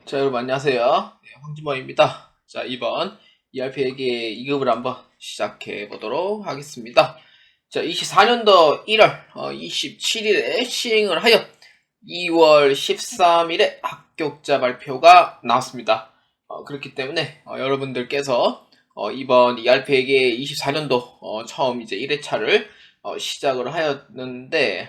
자, 여러분 안녕하세요. 네, 황진범입니다. 자, 이번 ERP에게 2급을 한번 시작해 보도록 하겠습니다. 자, 24년도 1월 27일에 시행을 하여 2월 13일에 합격자 발표가 나왔습니다. 그렇기 때문에 여러분들께서 이번 ERP에게 24년도 처음 이제 1회차를 시작을 하였는데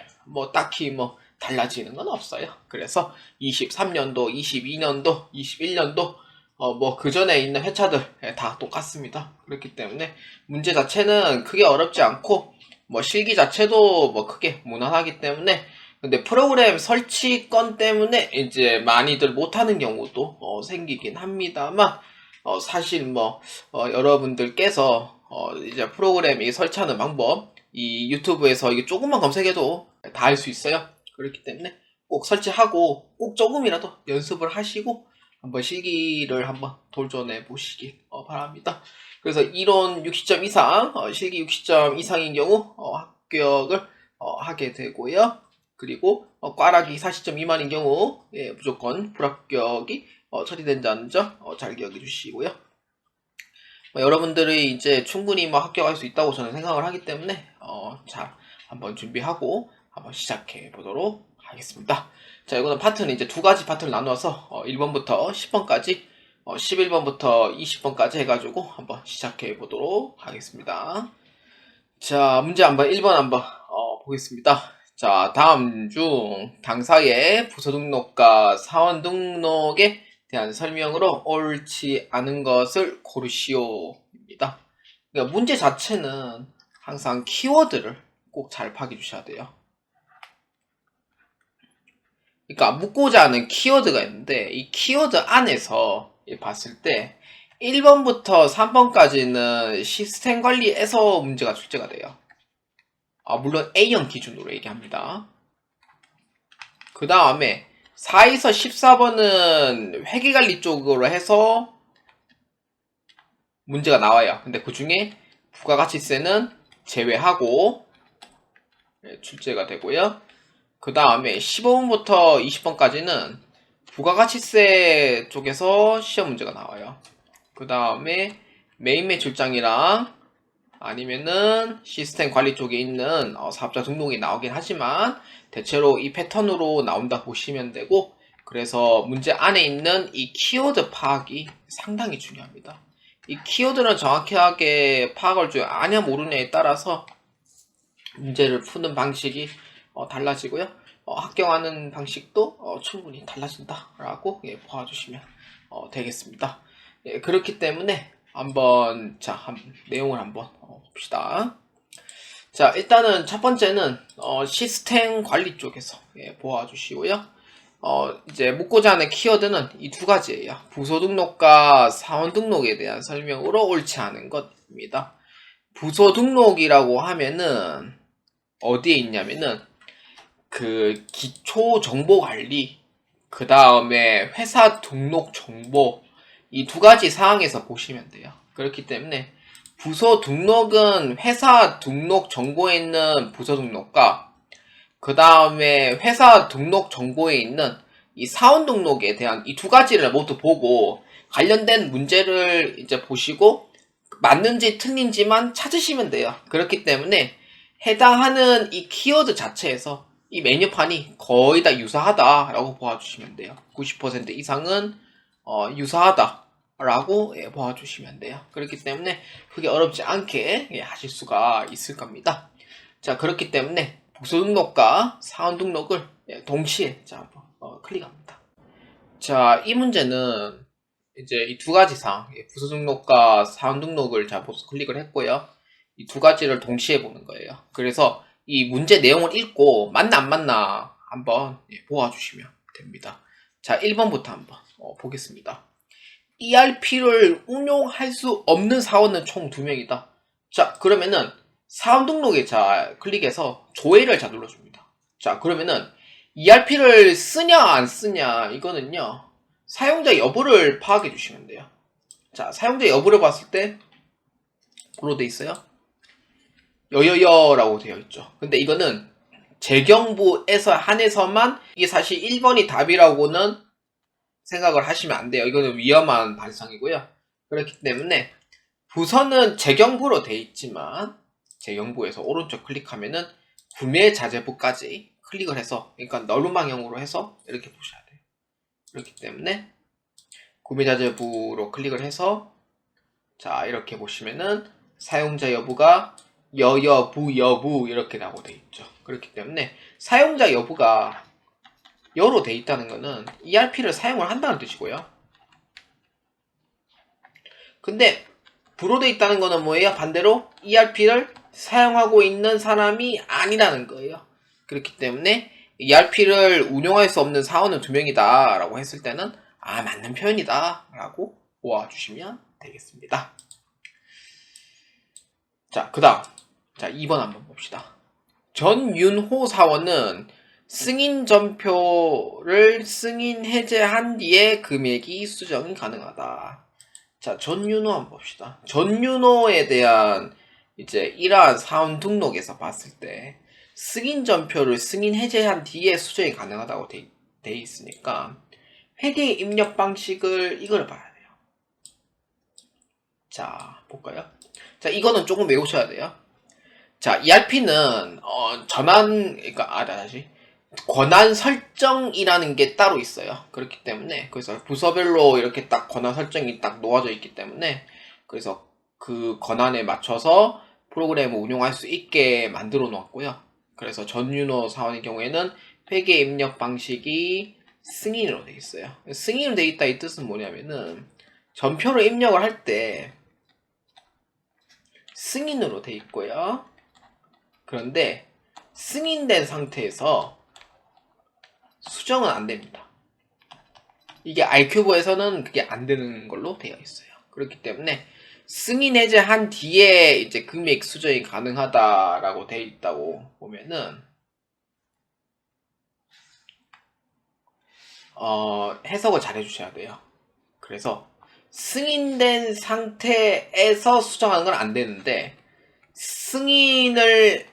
딱히 달라지는 건 없어요. 그래서 23년도, 22년도, 21년도 그 전에 있는 회차들 다 똑같습니다. 그렇기 때문에 문제 자체는 크게 어렵지 않고 실기 자체도 크게 무난하기 때문에, 근데 프로그램 설치 건 때문에 이제 많이들 못하는 경우도 생기긴 합니다만, 사실 여러분들께서 이제 프로그램 설치하는 방법 이 유튜브에서 이게 조금만 검색해도 다 알 수 있어요. 그렇기 때문에 꼭 설치하고 꼭 조금이라도 연습을 하시고 한번 실기를 한번 도전해 보시기 바랍니다. 그래서 이론 60점 이상, 실기 60점 이상인 경우 합격을 하게 되고요. 그리고 꽈락이 40점 미만인 경우 무조건 불합격이 처리된다는 점 잘 기억해 주시고요. 여러분들이 이제 충분히 합격할 수 있다고 저는 생각을 하기 때문에 잘 한번 준비하고 한번 시작해 보도록 하겠습니다. 자, 이거는 파트는 이제 두 가지 파트를 나누어서 1번부터 10번까지 11번부터 20번까지 해가지고 한번 시작해 보도록 하겠습니다. 자, 문제 한번 1번 한번 보겠습니다. 자, 다음 중 당사의 부서 등록과 사원 등록에 대한 설명으로 옳지 않은 것을 고르시오입니다. 그러니까 문제 자체는 항상 키워드를 꼭 잘 파악해 주셔야 돼요. 그러니까 묻고자 하는 키워드가 있는데 이 키워드 안에서 봤을 때 1번부터 3번까지는 시스템 관리에서 문제가 출제가 돼요. 물론 A형 기준으로 얘기합니다. 그 다음에 4에서 14번은 회계관리 쪽으로 해서 문제가 나와요. 근데 그 중에 부가가치세는 제외하고 출제가 되고요. 그 다음에 15번부터 20번까지는 부가가치세 쪽에서 시험 문제가 나와요. 그 다음에 메인 매출장이랑 아니면은 시스템 관리 쪽에 있는 사업자 등록이 나오긴 하지만 대체로 이 패턴으로 나온다 보시면 되고, 그래서 문제 안에 있는 이 키워드 파악이 상당히 중요합니다. 이 키워드는 정확하게 파악을 줄 아냐 모르냐에 따라서 문제를 푸는 방식이 달라지고요. 합격하는 방식도 충분히 달라진다라고 봐주시면 되겠습니다. 그렇기 때문에 한번 내용을 한번 봅시다. 자, 일단은 첫 번째는 시스템 관리 쪽에서 보아주시고요. 이제 묻고자 하는 키워드는 이 두 가지예요. 부서 등록과 사원 등록에 대한 설명으로 옳지 않은 것입니다. 부서 등록이라고 하면은 어디에 있냐면은 그 기초 정보 관리, 그 다음에 회사 등록 정보, 이 두 가지 사항에서 보시면 돼요. 그렇기 때문에 부서 등록은 회사 등록 정보에 있는 부서 등록과 그 다음에 회사 등록 정보에 있는 이 사원 등록에 대한 이 두 가지를 모두 보고 관련된 문제를 이제 보시고 맞는지 틀린지만 찾으시면 돼요. 그렇기 때문에 해당하는 이 키워드 자체에서 이 메뉴판이 거의 다 유사하다라고 보아주시면 돼요. 90% 이상은 유사하다라고 보아주시면 돼요. 그렇기 때문에 그게 어렵지 않게 하실 수가 있을 겁니다. 자, 그렇기 때문에 부서 등록과 사원 등록을 동시에 한번 클릭합니다. 자, 이 문제는 이제 이 두 가지 사항, 부서 등록과 사원 등록을 클릭을 했고요. 이 두 가지를 동시에 보는 거예요. 그래서 이 문제 내용을 읽고 맞나 안 맞나 한번 보아주시면 됩니다. 자, 1번부터 한번 보겠습니다. ERP를 운용할 수 없는 사원은 총 2명이다. 자, 그러면은 사원 등록에 클릭해서 조회를 눌러줍니다. 자, 그러면은 ERP를 쓰냐 안 쓰냐 이거는요, 사용자 여부를 파악해 주시면 돼요. 자, 사용자 여부를 봤을 때 뭐로 돼 있어요? 여여여라고 되어 있죠. 근데 이거는 재경부에서 한해서만, 이게 사실 1번이 답이라고는 생각을 하시면 안 돼요. 이거는 위험한 발상이고요. 그렇기 때문에 부서는 재경부로 돼 있지만 재경부에서 오른쪽 클릭하면은 구매 자재부까지 클릭을 해서, 그러니까 너른 방향으로 해서 이렇게 보셔야 돼요. 그렇기 때문에 구매 자재부로 클릭을 해서 자 이렇게 보시면은 사용자 여부가 여부 이렇게 라고 돼 있죠. 그렇기 때문에 사용자 여부가 여로 돼 있다는 것은 ERP를 사용을 한다는 뜻이고요. 근데 부로 돼 있다는 것은 뭐예요? 반대로 ERP를 사용하고 있는 사람이 아니라는 거예요. 그렇기 때문에 ERP를 운용할 수 없는 사원은 2명이다 라고 했을 때는 맞는 표현이다 라고 보아주시면 되겠습니다. 자, 그 다음. 자, 2번 한번 봅시다. 전윤호 사원은 승인 전표를 승인 해제한 뒤에 금액이 수정이 가능하다. 자, 전윤호 한번 봅시다. 전윤호에 대한 이제 이러한 사원 등록에서 봤을 때 승인 전표를 승인 해제한 뒤에 수정이 가능하다고 돼 있으니까 회계 입력 방식을 이걸 봐야 돼요. 자, 볼까요? 자, 이거는 조금 외우셔야 돼요. 자, ERP는 그러니까 다시 권한 설정이라는 게 따로 있어요. 그렇기 때문에 그래서 부서별로 이렇게 딱 권한 설정이 딱 놓아져 있기 때문에 그래서 그 권한에 맞춰서 프로그램을 운용할 수 있게 만들어 놓았고요. 그래서 전윤호 사원의 경우에는 회계 입력 방식이 승인으로 되어 있어요. 승인으로 되어 있다 이 뜻은 뭐냐면은 전표를 입력을 할 때 승인으로 되어 있고요. 그런데 승인된 상태에서 수정은 안 됩니다. 이게 R큐브에서는 그게 안 되는 걸로 되어 있어요. 그렇기 때문에 승인 해제한 뒤에 이제 금액 수정이 가능하다라고 되어 있다고 보면은 해석을 잘 해주셔야 돼요. 그래서 승인된 상태에서 수정하는 건 안 되는데 승인을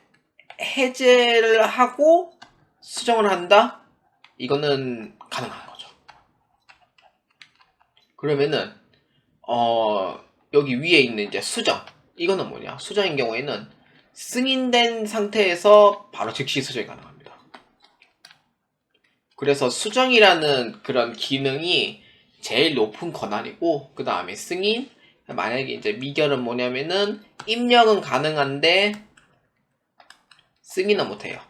해제를 하고 수정을 한다? 이거는 가능한 거죠. 그러면은 여기 위에 있는 이제 수정, 이거는 뭐냐? 수정인 경우에는 승인된 상태에서 바로 즉시 수정이 가능합니다. 그래서 수정이라는 그런 기능이 제일 높은 권한이고, 그 다음에 승인, 만약에 이제 미결은 뭐냐면은 입력은 가능한데 승인은 못해요.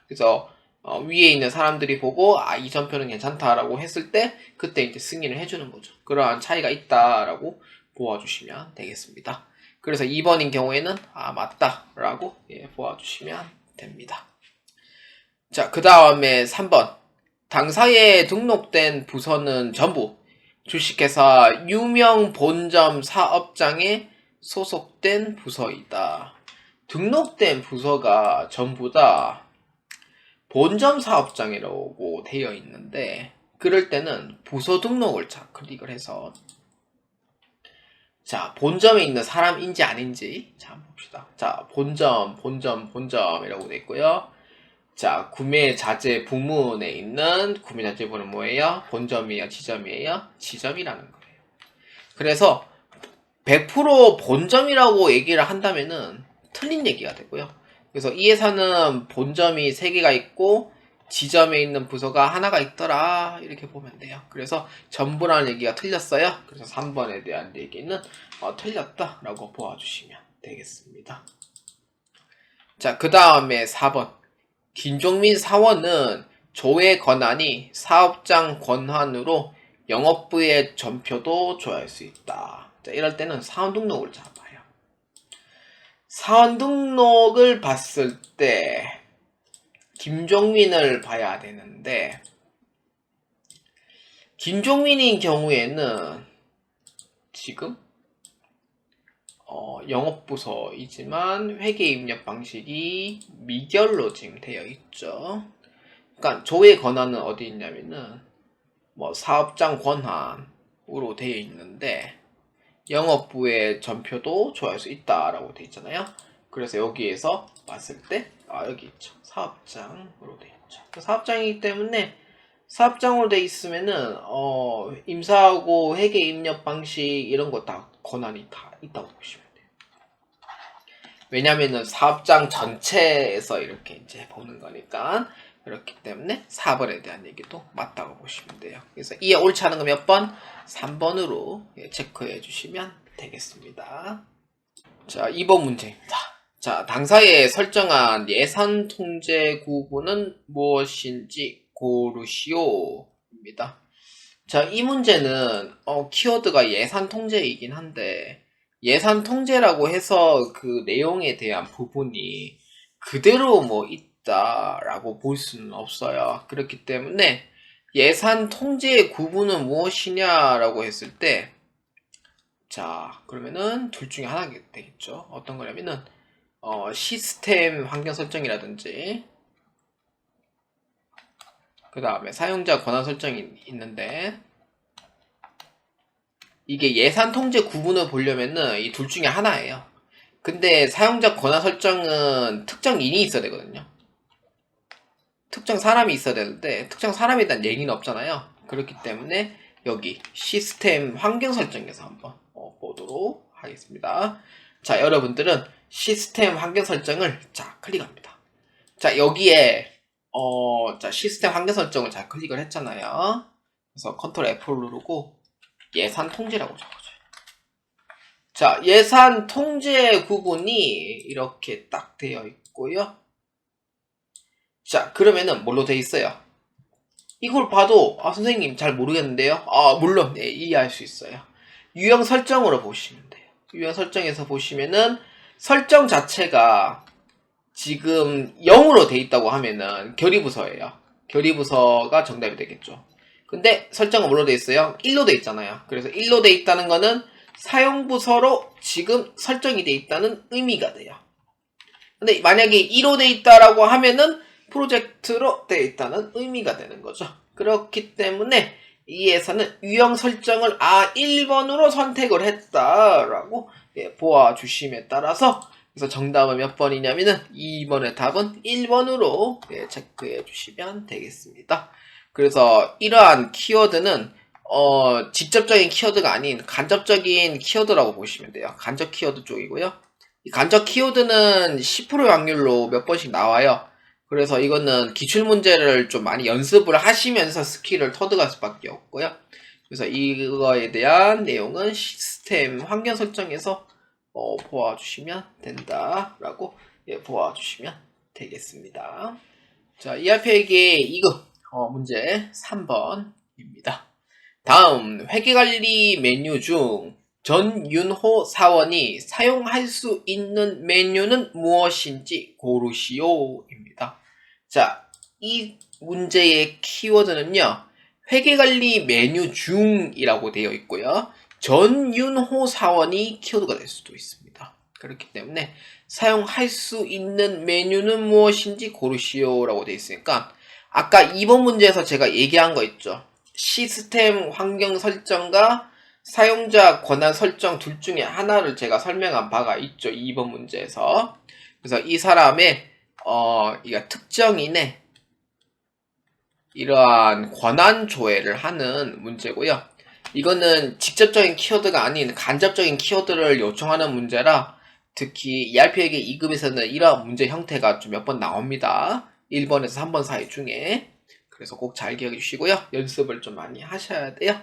그래서 위에 있는 사람들이 보고 이 전표는 괜찮다라고 했을 때 그때 이제 승인을 해주는 거죠. 그러한 차이가 있다라고 보아주시면 되겠습니다. 그래서 2번인 경우에는 맞다라고 보아주시면 됩니다. 자, 그 다음에 3번. 당사에 등록된 부서는 전부 주식회사 유명 본점 사업장에 소속된 부서이다. 등록된 부서가 전부 다 본점 사업장이라고 되어 있는데 그럴 때는 부서 등록을 클릭을 해서 자, 본점에 있는 사람인지 아닌지 자, 한번 봅시다. 자, 본점이라고 되어 있고요. 자, 구매 자재 부문에 있는 구매 자재부는 뭐예요? 본점이에요? 지점이에요? 지점이라는 거예요. 그래서 100% 본점이라고 얘기를 한다면은 틀린 얘기가 되고요. 그래서 이 회사는 본점이 3개가 있고 지점에 있는 부서가 하나가 있더라 이렇게 보면 돼요. 그래서 전부라는 얘기가 틀렸어요. 그래서 3번에 대한 얘기는 틀렸다라고 보아주시면 되겠습니다. 자, 그 다음에 4번. 김종민 사원은 조회 권한이 사업장 권한으로 영업부의 전표도 조회할 수 있다. 자, 이럴 때는 사원 등록을 잡아요. 사원 등록을 봤을 때 김종민을 봐야 되는데 김종민인 경우에는 지금 영업부서이지만 회계 입력 방식이 미결로 지금 되어 있죠. 그러니까 조회 권한은 어디 있냐면은 사업장 권한으로 되어 있는데 영업부의 전표도 조회할 수 있다라고 되어 있잖아요. 그래서 여기에서 봤을 때 여기 있죠. 사업장으로 되어 있죠. 사업장이기 때문에 사업장으로 돼 있으면은 임사하고 회계 입력 방식 이런 거 다 권한이 다 있다고 보시면 돼요. 왜냐면은 사업장 전체에서 이렇게 이제 보는 거니까. 그렇기 때문에 4번에 대한 얘기도 맞다고 보시면 돼요. 그래서 이에 옳지 않은 거 몇 번? 3번으로 체크해 주시면 되겠습니다. 자, 2번 문제입니다. 자, 당사에 설정한 예산 통제 구분은 무엇인지 고르시오입니다. 자, 이 문제는 키워드가 예산 통제이긴 한데 예산 통제라고 해서 그 내용에 대한 부분이 그대로 뭐 있다라고 볼 수는 없어요. 그렇기 때문에 예산 통제의 구분은 무엇이냐라고 했을 때 자, 그러면은 둘 중에 하나가 되겠죠. 어떤 거냐면은 시스템 환경 설정이라든지 그 다음에 사용자 권한 설정이 있는데 이게 예산 통제 구분을 보려면은 이 둘 중에 하나예요. 근데 사용자 권한 설정은 특정인이 있어야 되거든요. 특정 사람이 있어야 되는데 특정 사람에 대한 얘기는 없잖아요. 그렇기 때문에 여기 시스템 환경 설정에서 한번 보도록 하겠습니다. 자, 여러분들은 시스템 환경 설정을 자 클릭합니다. 자, 여기에 자 시스템 환경 설정을 잘 클릭을 했잖아요. 그래서 컨트롤 F를 누르고 예산 통제라고 적어줘요. 자, 예산 통제 구분이 이렇게 딱 되어 있고요. 자, 그러면은 뭘로 되어 있어요? 이걸 봐도 선생님 잘 모르겠는데요. 물론 네, 이해할 수 있어요. 유형 설정으로 보시면 돼요. 유형 설정에서 보시면은 설정 자체가 지금 0으로 돼 있다고 하면은 결의부서예요. 결의부서가 정답이 되겠죠. 근데 설정은 뭘로 돼 있어요? 1로 돼 있잖아요. 그래서 1로 돼 있다는 거는 사용부서로 지금 설정이 돼 있다는 의미가 돼요. 근데 만약에 2로 돼 있다라고 하면은 프로젝트로 돼 있다는 의미가 되는 거죠. 그렇기 때문에 이에서는 유형 설정을 1번으로 선택을 했다라고 보아주심에 따라서 그래서 정답은 몇 번이냐면은 2번의 답은 1번으로 체크해 주시면 되겠습니다. 그래서 이러한 키워드는 직접적인 키워드가 아닌 간접적인 키워드라고 보시면 돼요. 간접 키워드 쪽이고요. 이 간접 키워드는 10%의 확률로 몇 번씩 나와요. 그래서 이거는 기출문제를 좀 많이 연습을 하시면서 스킬을 터득할 수밖에 없고요. 그래서 이거에 대한 내용은 시스템 환경 설정에서 보아주시면 된다라고 보아주시면 되겠습니다. 자, ERP에게 2급 문제 3번입니다. 다음 회계관리 메뉴 중 전윤호 사원이 사용할 수 있는 메뉴는 무엇인지 고르시오입니다. 자, 이 문제의 키워드는요. 회계관리 메뉴 중이라고 되어 있고요. 전윤호 사원이 키워드가 될 수도 있습니다. 그렇기 때문에 사용할 수 있는 메뉴는 무엇인지 고르시오라고 되어 있으니까 아까 2번 문제에서 제가 얘기한 거 있죠. 시스템 환경 설정과 사용자 권한 설정 둘 중에 하나를 제가 설명한 바가 있죠. 2번 문제에서. 그래서 이 사람의 이가 특정인의 이러한 권한 조회를 하는 문제고요. 이거는 직접적인 키워드가 아닌 간접적인 키워드를 요청하는 문제라 특히 ERP에게 2급에서는 이러한 문제 형태가 좀 몇 번 나옵니다. 1번에서 3번 사이 중에. 그래서 꼭 잘 기억해 주시고요. 연습을 좀 많이 하셔야 돼요.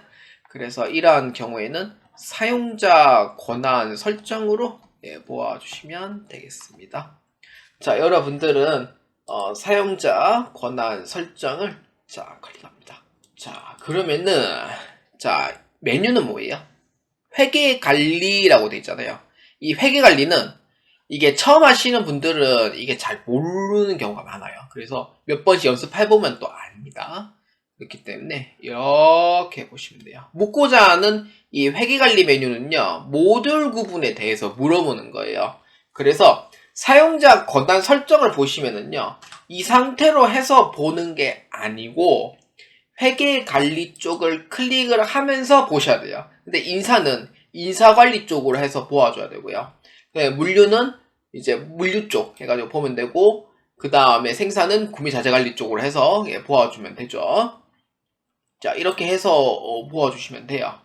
그래서 이러한 경우에는 사용자 권한 설정으로 보아주시면 되겠습니다. 자, 여러분들은 사용자 권한 설정을 자 클릭합니다. 자, 그러면은 자 메뉴는 뭐예요? 회계관리라고 돼 있잖아요. 이 회계관리는 이게 처음 하시는 분들은 이게 잘 모르는 경우가 많아요. 그래서 몇 번씩 연습해보면 또 압니다. 그렇기 때문에 이렇게 보시면 돼요. 묻고자 하는 이 회계관리 메뉴는요. 모듈 구분에 대해서 물어보는 거예요. 그래서 사용자 권한 설정을 보시면은요. 이 상태로 해서 보는 게 아니고 회계관리 쪽을 클릭을 하면서 보셔야 돼요. 근데 인사는 인사관리 쪽으로 해서 보아줘야 되고요. 네, 물류는 이제 물류 쪽 해가지고 보면 되고 그 다음에 생산은 구매자재관리 쪽으로 해서 보아주면 되죠. 자, 이렇게 해서 모아주시면 돼요.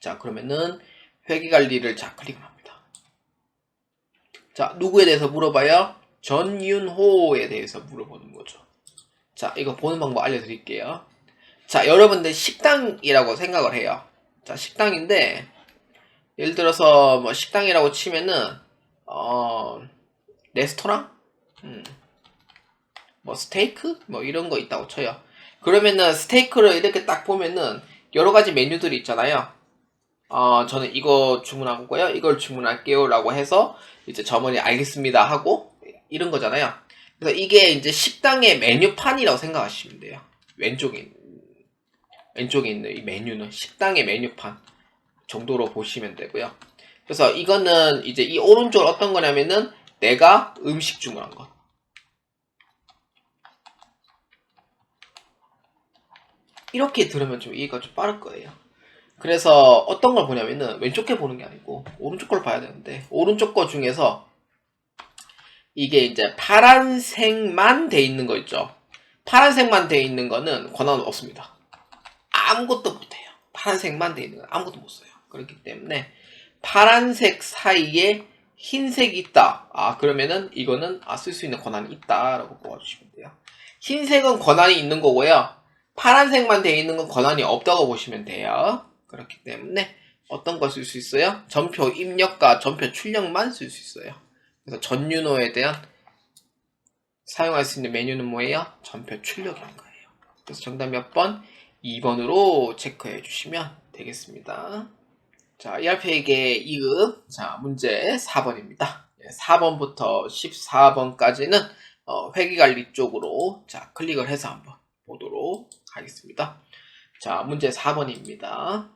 자, 그러면은 회계관리를 자, 클릭합니다. 자, 누구에 대해서 물어봐요? 전윤호에 대해서 물어보는 거죠. 자, 이거 보는 방법 알려드릴게요. 자, 여러분들 식당이라고 생각을 해요. 자, 식당인데 예를 들어서 뭐 식당이라고 치면은 레스토랑? 뭐 스테이크? 뭐 이런 거 있다고 쳐요. 그러면은 스테이크를 이렇게 딱 보면은 여러 가지 메뉴들이 있잖아요. 저는 이거 주문한 거고요. 이걸 주문할게요. 라고 해서 이제 점원이 알겠습니다 하고 이런 거잖아요. 그래서 이게 이제 식당의 메뉴판이라고 생각하시면 돼요. 왼쪽에 있는 이 메뉴는 식당의 메뉴판 정도로 보시면 되고요. 그래서 이거는 이제 이 오른쪽 어떤 거냐면은 내가 음식 주문한 거. 이렇게 들으면 좀 이해가 좀 빠를 거예요. 그래서 어떤 걸 보냐면은 왼쪽 게 보는 게 아니고 오른쪽 걸 봐야 되는데 오른쪽 거 중에서 이게 이제 파란색만 돼 있는 거 있죠. 파란색만 돼 있는 거는 권한은 없습니다. 아무것도 못해요. 파란색만 돼 있는 건 아무것도 못 써요. 그렇기 때문에 파란색 사이에 흰색이 있다. 그러면은 이거는 쓸 수 있는 권한이 있다라고 보아주시면 돼요. 흰색은 권한이 있는 거고요. 파란색만 돼 있는 건 권한이 없다고 보시면 돼요. 그렇기 때문에 어떤 걸 쓸 수 있어요? 전표 입력과 전표 출력만 쓸 수 있어요. 그래서 전윤호에 대한 사용할 수 있는 메뉴는 뭐예요? 전표 출력인 거예요. 그래서 정답 몇 번? 2번으로 체크해 주시면 되겠습니다. 자, ERP에게 2급. 자, 문제 4번입니다. 4번부터 14번까지는 회계관리 쪽으로 자, 클릭을 해서 한번 보도록 하겠습니다. 자, 문제 4번입니다.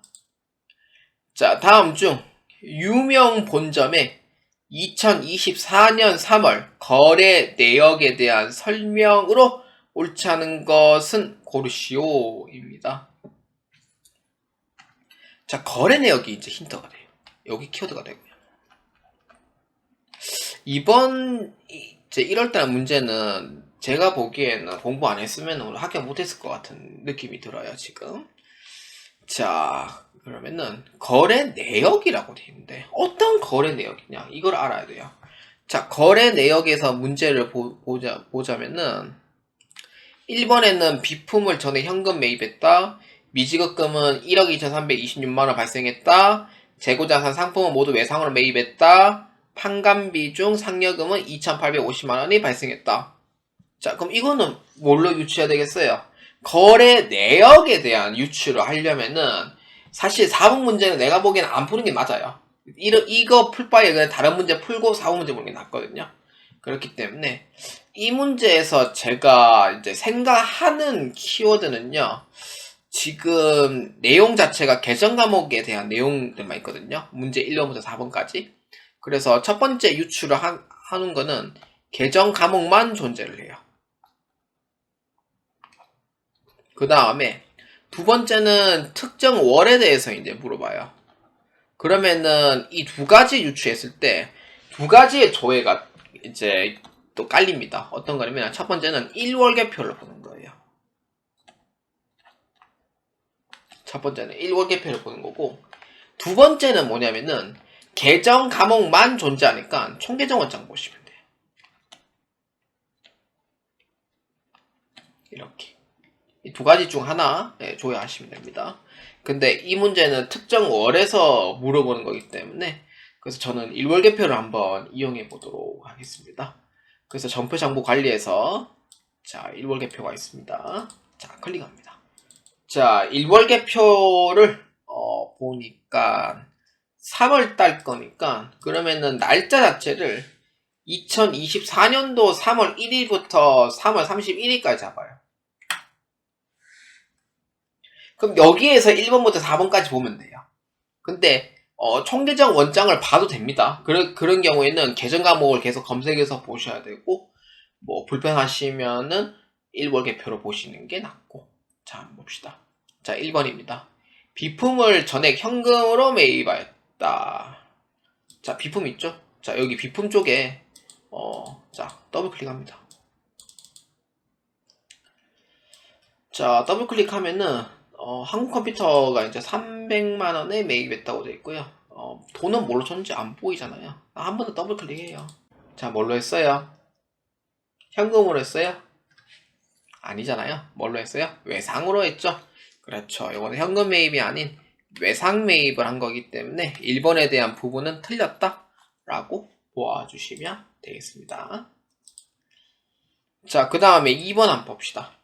자, 다음 중 유명 본점의 2024년 3월 거래 내역에 대한 설명으로 옳지 않은 것은 고르시오입니다. 자, 거래 내역이 이제 힌트가 돼요. 여기 키워드가 되고요. 이번 이제 1월달 문제는 제가 보기에는 공부 안 했으면 합격 못했을 것 같은 느낌이 들어요, 지금. 자, 그러면은 거래 내역이라고 되어 있는데 어떤 거래 내역이냐 이걸 알아야 돼요. 자, 거래 내역에서 문제를 보자면은 1번에는 비품을 전에 현금 매입했다. 미지급금은 1억 2,326만원 발생했다. 재고자산 상품은 모두 외상으로 매입했다. 판관비 중 상여금은 2,850만원이 발생했다. 자, 그럼 이거는 뭘로 유추해야 되겠어요? 거래 내역에 대한 유추를 하려면은 사실 4번 문제는 내가 보기에는 안 푸는 게 맞아요. 이거 풀 바에 그냥 다른 문제 풀고 4번 문제 보는 게 낫거든요. 그렇기 때문에 이 문제에서 제가 이제 생각하는 키워드는요. 지금 내용 자체가 개정 과목에 대한 내용들만 있거든요. 문제 1번부터 4번까지. 그래서 첫 번째 유추를 하는 거는 개정 과목만 존재를 해요. 그 다음에 두 번째는 특정 월에 대해서 이제 물어봐요. 그러면은 이 두 가지 유추했을 때 두 가지의 조회가 이제 또 깔립니다. 어떤 거냐면 첫 번째는 1월계표를 보는 거예요. 첫 번째는 1월계표를 보는 거고 두 번째는 뭐냐면은 계정 과목만 존재하니까 총계정 원장 보시면 돼요. 이렇게 이 두 가지 중 하나 조회하시면 됩니다. 근데 이 문제는 특정 월에서 물어보는 거기 때문에 그래서 저는 1월계표를 한번 이용해 보도록 하겠습니다. 그래서 전표 정보 관리에서 자 1월계표가 있습니다. 자 클릭합니다. 자 1월계표를 보니까 3월달 거니까 그러면은 날짜 자체를 2024년도 3월 1일부터 3월 31일까지 잡아요. 그럼 여기에서 1번부터 4번까지 보면 돼요. 근데 총계정 원장을 봐도 됩니다. 그런 경우에는 계정 과목을 계속 검색해서 보셔야 되고 뭐 불편하시면은 1월 개표로 보시는 게 낫고 자 한번 봅시다. 자 1번입니다. 비품을 전액 현금으로 매입하였다. 자 비품 있죠? 자 여기 비품 쪽에 자 더블 클릭합니다. 자, 더블 클릭하면은 한국 컴퓨터가 이제 300만 원에 매입했다고 되어 있고요. 돈은 뭘로 쳤는지 안 보이잖아요. 한 번 더 더블 클릭해요. 자, 뭘로 했어요? 현금으로 했어요? 아니잖아요. 뭘로 했어요? 외상으로 했죠. 그렇죠. 이거는 현금 매입이 아닌 외상 매입을 한 거기 때문에 1번에 대한 부분은 틀렸다라고 보아주시면 되겠습니다. 자, 그 다음에 2번 한번 봅시다.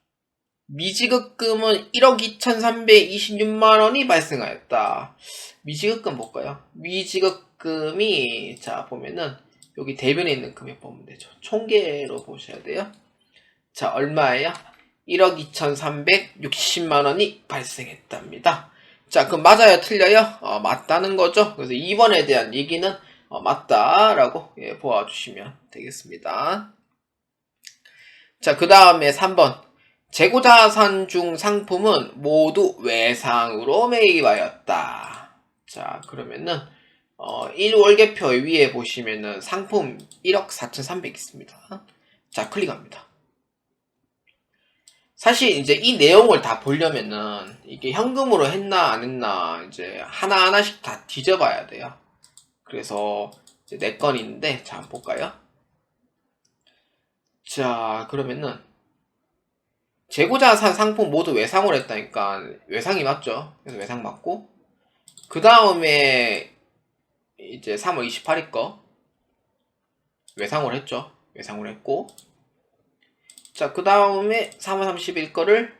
미지급금은 1억 2,326만 원이 발생하였다. 미지급금 볼까요? 미지급금이 자 보면은 여기 대변에 있는 금액 보면 되죠. 총계로 보셔야 돼요. 자, 얼마예요? 1억 2,360만 원이 발생했답니다. 자, 그럼 맞아요? 틀려요? 맞다는 거죠. 그래서 2번에 대한 얘기는 맞다라고 보아주시면 되겠습니다. 자, 그 다음에 3번. 재고자산 중 상품은 모두 외상으로 매입하였다. 자, 그러면은 1월계표 위에 보시면은 상품 1억 4,300 있습니다. 자, 클릭합니다. 사실 이제 이 내용을 다 보려면은 이게 현금으로 했나 안 했나 이제 하나하나씩 다 뒤져봐야 돼요. 그래서 이제 4건인데 자, 한번 볼까요? 자, 그러면은 재고자산 상품 모두 외상으로 했다니까 외상이 맞죠? 그래서 외상 맞고 그 다음에 이제 3월 28일 거 외상으로 했죠. 외상으로 했고 자, 그 다음에 3월 30일 거를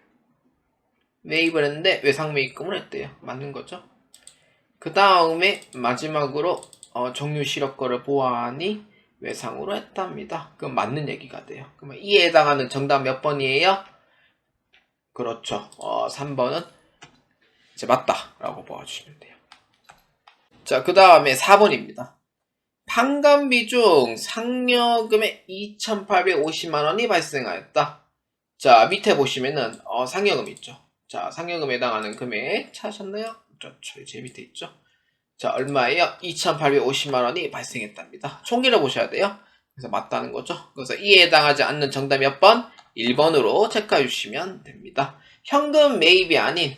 매입을 했는데 외상 매입금을 했대요. 맞는 거죠. 그 다음에 마지막으로 정유 실업 거를 보아하니 외상으로 했답니다. 그럼 맞는 얘기가 돼요. 그러면 이에 해당하는 정답 몇 번이에요? 그렇죠. 3번은 이제 맞다라고 보아주시면 돼요. 자, 그 다음에 4번입니다. 판관비 중 상여금의 2,850만원이 발생하였다. 자, 밑에 보시면은 상여금 있죠. 자, 상여금에 해당하는 금액 찾으셨나요? 그렇죠. 제 밑에 있죠. 자, 얼마예요? 2,850만원이 발생했답니다. 총계를 보셔야 돼요. 그래서 맞다는 거죠. 그래서 이에 해당하지 않는 정답 몇 번? 1번으로 체크해 주시면 됩니다. 현금 매입이 아닌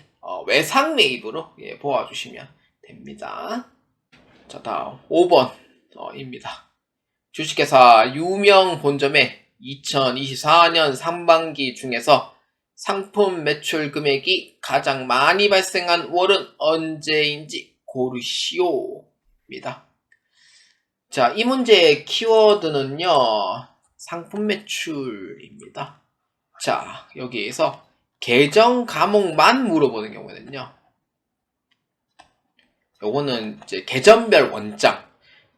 외상 매입으로 보아주시면 됩니다. 자, 다음 5번 입니다. 주식회사 유명 본점의 2024년 상반기 중에서 상품 매출 금액이 가장 많이 발생한 월은 언제인지 고르시오입니다. 자, 이 문제의 키워드는요, 상품 매출입니다. 자, 여기에서 계정 과목만 물어보는 경우는요, 요거는 이제 계정별 원장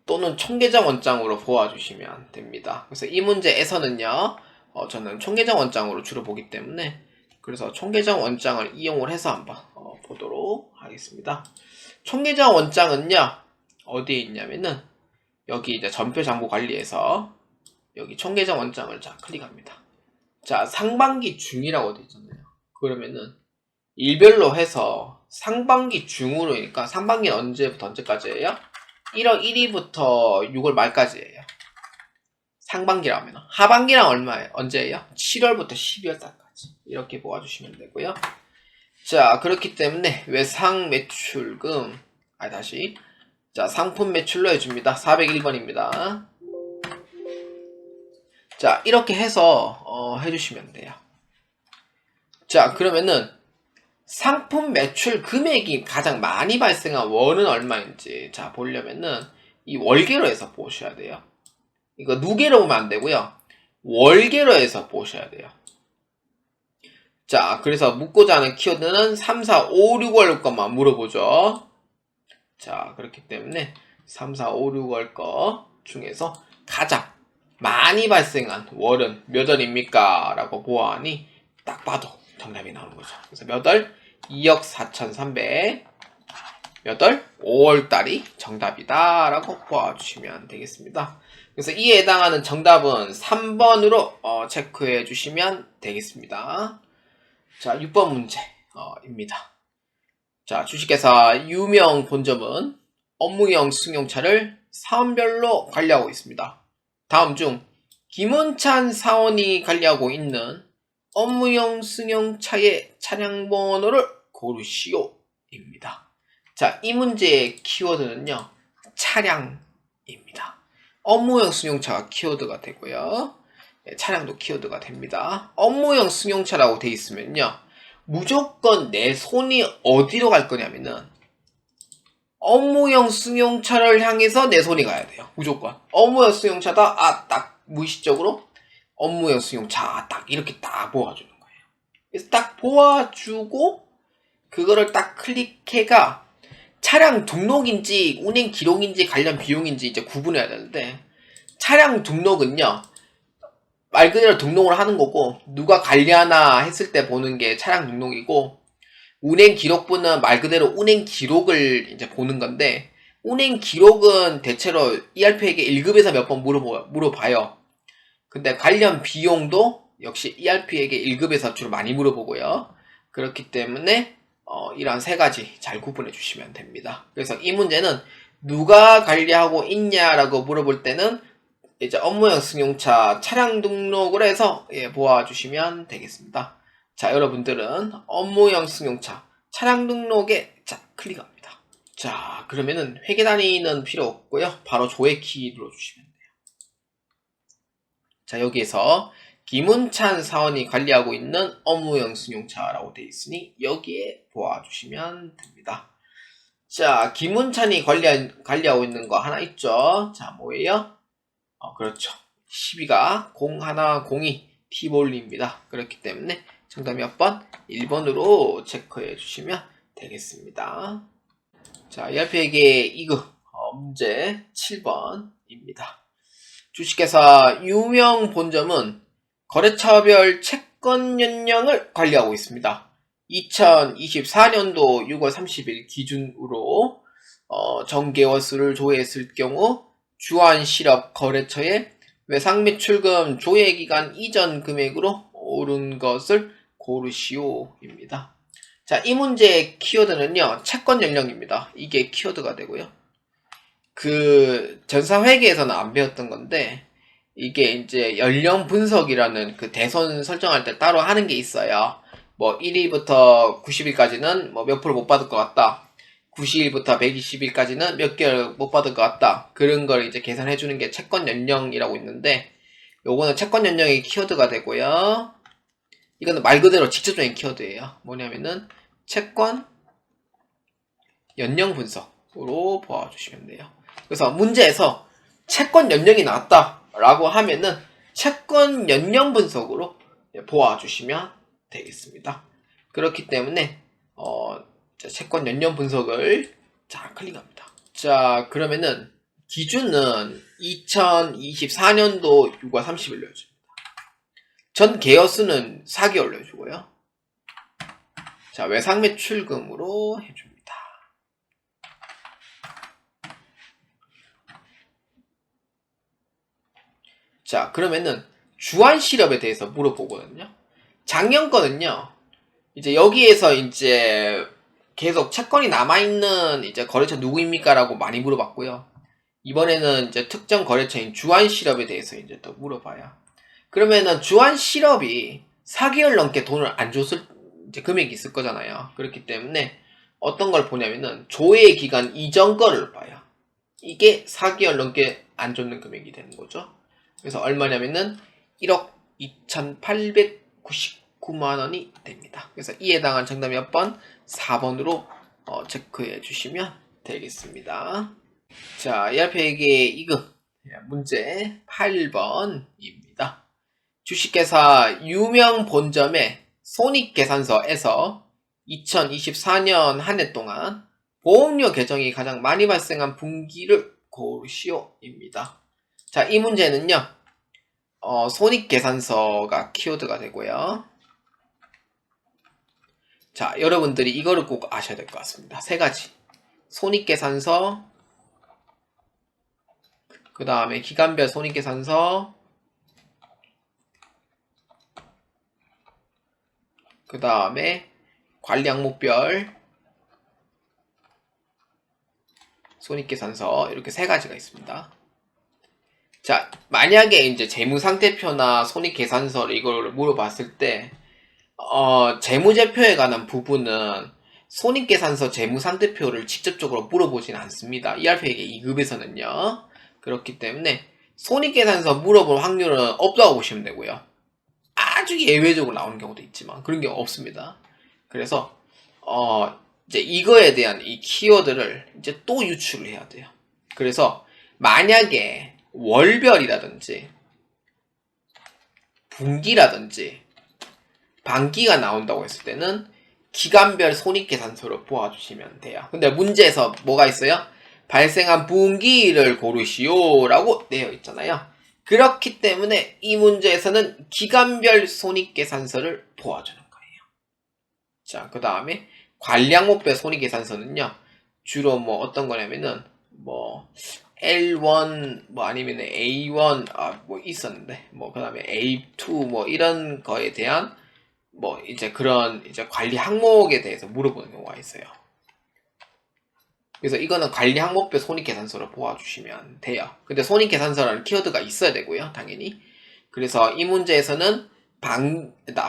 또는 총계정 원장으로 보아주시면 됩니다. 그래서 이 문제에서는요, 저는 총계정 원장으로 주로 보기 때문에 그래서 총계정 원장을 이용을 해서 한번 보도록 하겠습니다. 총계정 원장은요, 어디에 있냐면은 여기 이제 전표장부 관리에서 여기 총계정 원장을 자 클릭합니다. 자, 상반기 중이라고 되어 있잖아요. 그러면은 일별로 해서 상반기 중으로니까 상반기는 언제부터 언제까지예요? 1월 1일부터 6월 말까지예요. 상반기라면 하반기랑 얼마예요? 언제예요? 7월부터 12월까지 이렇게 모아주시면 되고요. 자, 그렇기 때문에 외상 매출금 다시 자, 상품 매출로 해줍니다. 401번입니다. 자, 이렇게 해서 해주시면 돼요. 자, 그러면은 상품 매출 금액이 가장 많이 발생한 월은 얼마인지 자 보려면은 이 월계로 해서 보셔야 돼요. 이거 누계로 보면 안 되고요. 월계로 해서 보셔야 돼요. 자, 그래서 묻고자 하는 키워드는 3, 4, 5, 6월 것만 물어보죠. 자, 그렇기 때문에 3, 4, 5, 6월 거 중에서 가장 많이 발생한 월은 몇 월입니까? 라고 보아하니 딱 봐도 정답이 나오는 거죠. 그래서 몇 월? 2억 4,300 몇 월? 5월달이 정답이다 라고 보아주시면 되겠습니다. 그래서 이에 해당하는 정답은 3번으로 체크해 주시면 되겠습니다. 자, 6번 문제입니다. 자, 주식회사 유명 본점은 업무용 승용차를 사원별로 관리하고 있습니다. 다음 중 김원찬 사원이 관리하고 있는 업무용 승용차의 차량 번호를 고르시오 입니다. 자, 이 문제의 키워드는요, 차량입니다. 업무용 승용차가 키워드가 되고요. 네, 차량도 키워드가 됩니다. 업무용 승용차라고 돼 있으면요, 무조건 내 손이 어디로 갈 거냐면은 업무용 승용차를 향해서 내 손이 가야 돼요. 무조건. 업무용 승용차다. 딱 무의식적으로 업무용 승용차 딱 이렇게 딱 보아주는 거예요. 그래서 딱 보아주고 그거를 딱 클릭해가 차량 등록인지 운행 기록인지 관련 비용인지 이제 구분해야 되는데, 차량 등록은요, 말 그대로 등록을 하는 거고, 누가 관리하나 했을 때 보는 게 차량 등록이고, 운행 기록부는 말 그대로 운행 기록을 이제 보는 건데, 운행 기록은 대체로 ERP에게 1급에서 몇 번 물어봐요. 근데 관련 비용도 역시 ERP에게 1급에서 주로 많이 물어보고요. 그렇기 때문에 이런 세 가지 잘 구분해 주시면 됩니다. 그래서 이 문제는 누가 관리하고 있냐라고 물어볼 때는 이제 업무용 승용차 차량 등록을 해서 보아주시면 되겠습니다. 자, 여러분들은 업무용 승용차 차량 등록에 클릭합니다. 자, 그러면은 회계 단위는 필요 없고요. 바로 조회 키 눌러주시면 돼요. 자, 여기에서 김은찬 사원이 관리하고 있는 업무용 승용차라고 되어 있으니 여기에 보아주시면 됩니다. 자, 김은찬이 관리하고 있는 거 하나 있죠? 자, 뭐예요? 그렇죠. 12가 0102 T볼리입니다. 그렇기 때문에 정답이 몇 번? 1번으로 체크해 주시면 되겠습니다. 자, ERP에게 2급 문제 7번입니다. 주식회사 유명 본점은 거래처별 채권 연령을 관리하고 있습니다. 2024년도 6월 30일 기준으로 정개월수를 조회했을 경우 주한 실업 거래처의 외상 매출금 조회기간 이전 금액으로 오른 것을 고르시오입니다. 자, 이 문제의 키워드는요, 채권 연령입니다. 이게 키워드가 되고요. 그 전사회계에서는 안 배웠던 건데, 이게 이제 연령 분석이라는 그 대손 설정할 때 따로 하는 게 있어요. 뭐 1위부터 90일까지는 뭐 몇 프로 못 받을 것 같다. 90일부터 120일까지는 몇 개월 못 받을 것 같다. 그런 걸 이제 계산해 주는 게 채권 연령이라고 있는데, 요거는 채권 연령이 키워드가 되고요. 이거는 말 그대로 직접적인 키워드예요. 뭐냐면은 채권 연령 분석으로 보아주시면 돼요. 그래서 문제에서 채권 연령이 나왔다라고 하면은 채권 연령 분석으로 보아주시면 되겠습니다. 그렇기 때문에 채권 연령 분석을 클릭합니다. 자, 그러면은 기준은 2024년도 6월 30일 내줍니다. 전 계열수는 4개월 내주고요. 자, 외상 매출금으로 해줍니다. 자, 그러면은 주한 실업에 대해서 물어보거든요. 작년 거는요, 이제 여기에서 이제 계속 채권이 남아있는 이제 거래처 누구입니까? 라고 많이 물어봤고요. 이번에는 이제 특정 거래처인 주한 실업에 대해서 이제 또 물어봐요. 그러면은 주한 실업이 4개월 넘게 돈을 안 줬을 이제 금액이 있을 거잖아요. 그렇기 때문에 어떤 걸 보냐면은 조회 기간 이전 거를 봐요. 이게 4개월 넘게 안 줬는 금액이 되는 거죠. 그래서 얼마냐면은 1억 2,899만 원이 됩니다. 그래서 이에 해당한 정답이 몇 번? 4번으로 체크해 주시면 되겠습니다. 자, ERP에게 2급 문제 8번입니다. 주식회사 유명 본점의 손익계산서에서 2024년 한 해 동안 보험료 계정이 가장 많이 발생한 분기를 고르시오입니다. 자, 이 문제는요, 손익계산서가 키워드가 되고요. 자, 여러분들이 이거를 꼭 아셔야 될 것 같습니다. 세 가지. 손익계산서, 그 다음에 기간별 손익계산서, 그 다음에 관리항목별 손익계산서, 이렇게 세 가지가 있습니다. 자, 만약에 이제 재무상태표나 손익계산서를 이걸 물어봤을 때 재무제표에 관한 부분은 손익계산서 재무상태표를 직접적으로 물어보진 않습니다. ERP에게 2급에서는요. 그렇기 때문에 손익계산서 물어볼 확률은 없다고 보시면 되고요. 아주 예외적으로 나오는 경우도 있지만 그런 경우 없습니다. 그래서 이제 이거에 대한 이 키워드를 이제 또 유출을 해야 돼요. 그래서 만약에 월별이라든지 분기라든지 반기가 나온다고 했을 때는 기간별 손익계산서를 보아주시면 돼요. 근데 문제에서 뭐가 있어요? 발생한 분기를 고르시오 라고 되어 있잖아요. 그렇기 때문에 이 문제에서는 기간별 손익계산서를 보아주는 거예요. 자, 그 다음에 관리항목별 손익계산서는요. 주로 뭐 어떤 거냐면은 뭐 L1 뭐 아니면 A1 뭐 있었는데 뭐 그 다음에 A2 뭐 이런 거에 대한 뭐 이제 그런 이제 관리 항목에 대해서 물어보는 경우가 있어요. 그래서 이거는 관리 항목별 손익계산서로 보아주시면 돼요. 근데 손익계산서라는 키워드가 있어야 되고요, 당연히. 그래서 이 문제에서는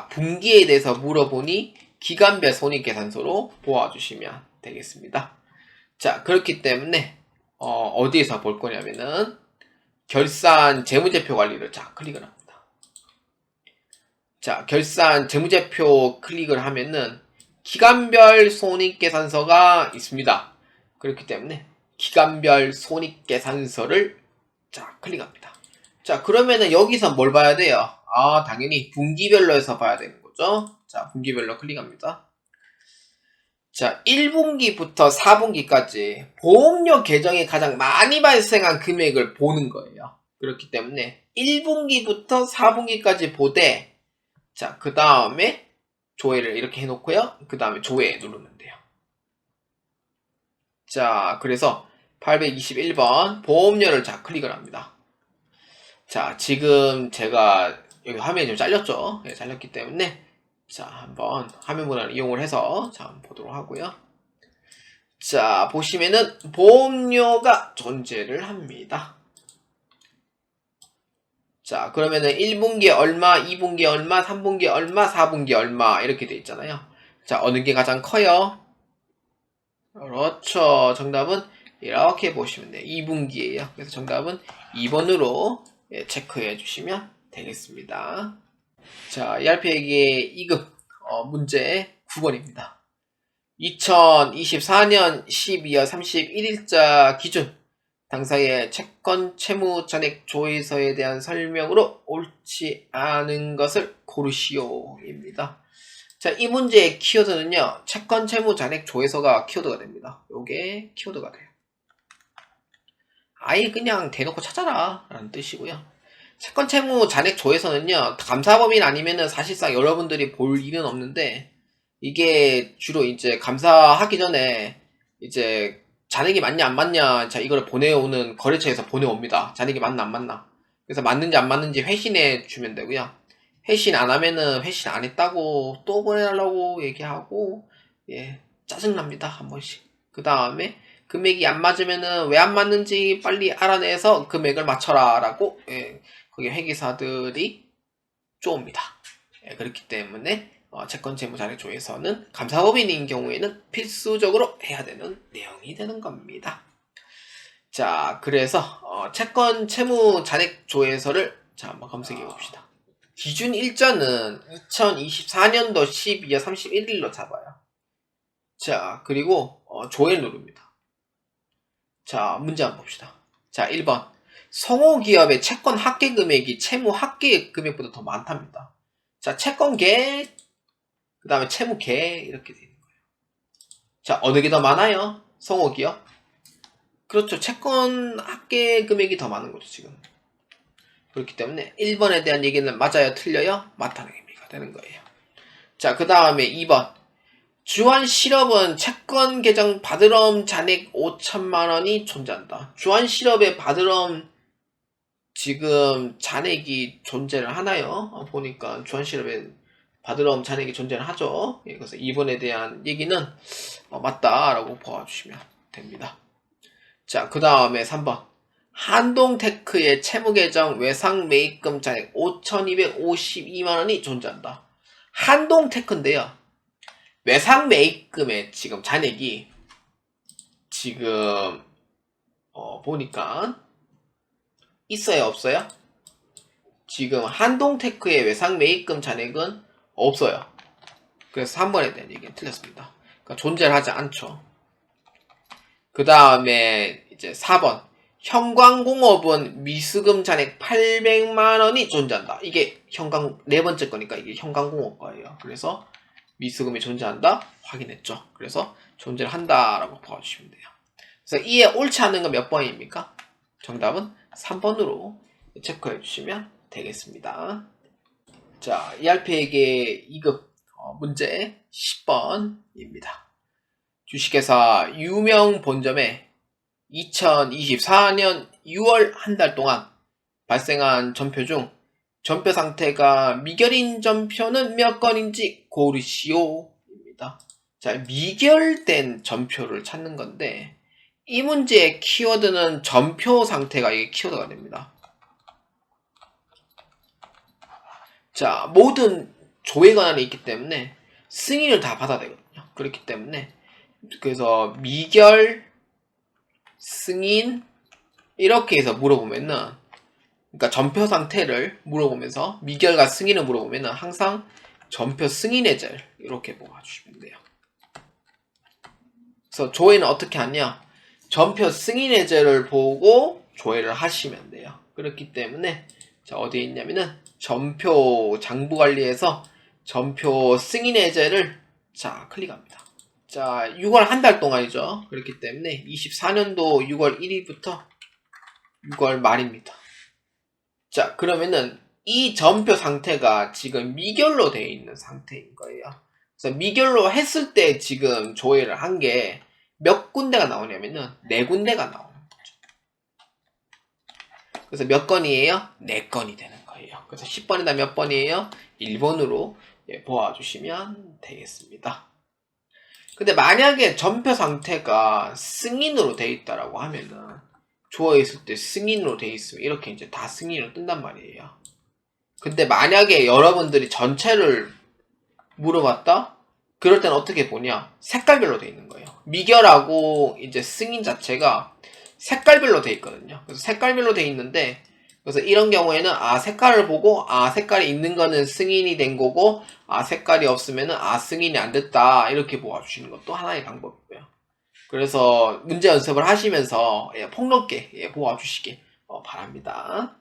분기에 대해서 물어보니 기간별 손익계산서로 보아주시면 되겠습니다. 자, 그렇기 때문에 어디에서 볼 거냐면은 결산 재무제표 관리를 자 클릭을 합니다. 자, 결산 재무제표 클릭을 하면은 기간별 손익계산서가 있습니다. 그렇기 때문에 기간별 손익계산서를 자 클릭합니다. 자, 그러면은 여기서 뭘 봐야 돼요? 당연히 분기별로 해서 봐야 되는 거죠. 자, 분기별로 클릭합니다. 자, 1분기부터 4분기까지 보험료 계정이 가장 많이 발생한 금액을 보는 거예요. 그렇기 때문에 1분기부터 4분기까지 보되, 자, 그 다음에 조회를 이렇게 해놓고요. 그 다음에 조회 누르면 돼요. 자, 그래서 821번 보험료를 자 클릭을 합니다. 자, 지금 제가 여기 화면이 좀 잘렸죠? 네, 잘렸기 때문에 자, 한번 화면 문화를 이용을 해서 자, 한번 보도록 하고요. 자, 보시면은 보험료가 존재를 합니다. 자, 그러면은 1분기에 얼마, 2분기에 얼마, 3분기에 얼마, 4분기에 얼마 이렇게 돼 있잖아요. 자, 어느 게 가장 커요? 그렇죠. 정답은 이렇게 보시면 돼요. 2분기예요. 그래서 정답은 2번으로 체크해 주시면 되겠습니다. 자, ERP에게 2급 문제 9번입니다. 2024년 12월 31일자 기준 당사의 채권 채무 잔액 조회서에 대한 설명으로 옳지 않은 것을 고르시오입니다. 자, 이 문제의 키워드는요, 채권 채무 잔액 조회서가 키워드가 됩니다. 요게 키워드가 돼요. 아예 그냥 대놓고 찾아라 라는 뜻이고요. 채권 채무 잔액 조회서는요, 감사법인 아니면은 사실상 여러분들이 볼 일은 없는데, 이게 주로 이제 감사하기 전에 이제 잔액이 맞냐 안 맞냐, 자, 이거를 보내오는 거래처에서 보내옵니다. 잔액이 맞나 안 맞나. 그래서 맞는지 안 맞는지 회신해 주면 되고요. 회신 안 하면은 회신 안 했다고 또 보내달라고 얘기하고, 예, 짜증납니다. 한 번씩. 그 다음에 금액이 안 맞으면은 왜 안 맞는지 빨리 알아내서 금액을 맞춰라 라고, 예, 거기 회계사들이 쪼옵니다. 예, 그렇기 때문에 채권 채무 잔액 조회서는 감사법인인 경우에는 필수적으로 해야 되는 내용이 되는 겁니다. 자, 그래서 채권 채무 잔액 조회서를 자 한번 검색해 봅시다. 기준 일자는 2024년도 12월 31일로 잡아요. 자, 그리고 조회를 누릅니다. 자, 문제 한번 봅시다. 자, 1번. 성호기업의 채권 합계 금액이 채무 합계 금액보다 더 많답니다. 자, 채권 개, 그 다음에 채무 개, 이렇게 되는 거예요. 자, 어느 게 더 많아요? 성호기업? 그렇죠. 채권 합계 금액이 더 많은 거죠, 지금. 그렇기 때문에 1번에 대한 얘기는 맞아요, 틀려요? 맞다는 의미가 되는 거예요. 자, 그 다음에 2번. 주한 실업은 채권 계정 받으럼 잔액 5천만원이 존재한다. 주한 실업의 받으럼 지금 잔액이 존재를 하나요? 보니까 주한 실업의 받으럼 잔액이 존재를 하죠. 예, 그래서 2번에 대한 얘기는 맞다라고 봐주시면 됩니다. 자, 그 다음에 3번. 한동테크의 채무계정 외상 매입금 잔액 5,252만원이 존재한다. 한동테크인데요. 외상매입금의 지금 잔액이 지금 보니까 있어요, 없어요? 지금 한동테크의 외상매입금 잔액은 없어요. 그래서 3번에 대한 얘기는 틀렸습니다. 그러니까 존재를 하지 않죠. 그 다음에 이제 4번. 형광공업은 미수금 잔액 800만원이 존재한다. 이게 네 번째 거니까 이게 형광공업 거예요. 그래서 미수금이 존재한다? 확인했죠. 그래서 존재를 한다라고 봐주시면 돼요. 그래서 이에 옳지 않은 건 몇 번입니까? 정답은 3번으로 체크해 주시면 되겠습니다. 자, ERP에게 2급 문제 10번입니다. 주식회사 유명 본점에 2024년 6월 한 달 동안 발생한 전표 중 전표 상태가 미결인 전표는 몇 건인지 고르시오 입니다. 자, 미결된 전표를 찾는 건데 이 문제의 키워드는 전표 상태가 이게 키워드가 됩니다. 자, 모든 조회 권한이 있기 때문에 승인을 다 받아야 되거든요. 그렇기 때문에 그래서 미결, 승인 이렇게 해서 물어보면은 그러니까 전표 상태를 물어보면서 미결과 승인을 물어보면은 항상 전표 승인 해제를 이렇게 보아주시면 돼요. 그래서 조회는 어떻게 하냐? 전표 승인 해제를 보고 조회를 하시면 돼요. 그렇기 때문에 자, 어디에 있냐면은 전표 장부 관리에서 전표 승인 해제를 자, 클릭합니다. 자, 6월 한 달 동안이죠. 그렇기 때문에 24년도 6월 1일부터 6월 말입니다. 자, 그러면은 이 전표 상태가 지금 미결로 되어 있는 상태인 거예요. 그래서 미결로 했을 때 지금 조회를 한 게 몇 군데가 나오냐면은 4군데가 나오는 거죠. 그래서 몇 건이에요? 4건이 되는 거예요. 그래서 10번이다 몇 번이에요? 1번으로 보아주시면 되겠습니다. 근데 만약에 전표 상태가 승인으로 되어 있다라고 하면은 조회에 있을 때 승인으로 되어 있으면 이렇게 이제 다 승인으로 뜬단 말이에요. 근데 만약에 여러분들이 전체를 물어봤다? 그럴 때는 어떻게 보냐? 색깔별로 되어 있는 거예요. 미결하고 이제 승인 자체가 색깔별로 되어 있거든요. 그래서 색깔별로 되어 있는데 그래서 이런 경우에는 색깔을 보고 색깔이 있는 거는 승인이 된 거고 색깔이 없으면은 승인이 안 됐다 이렇게 보아주시는 것도 하나의 방법이고요. 그래서 문제 연습을 하시면서 폭넓게 보아주시기 바랍니다.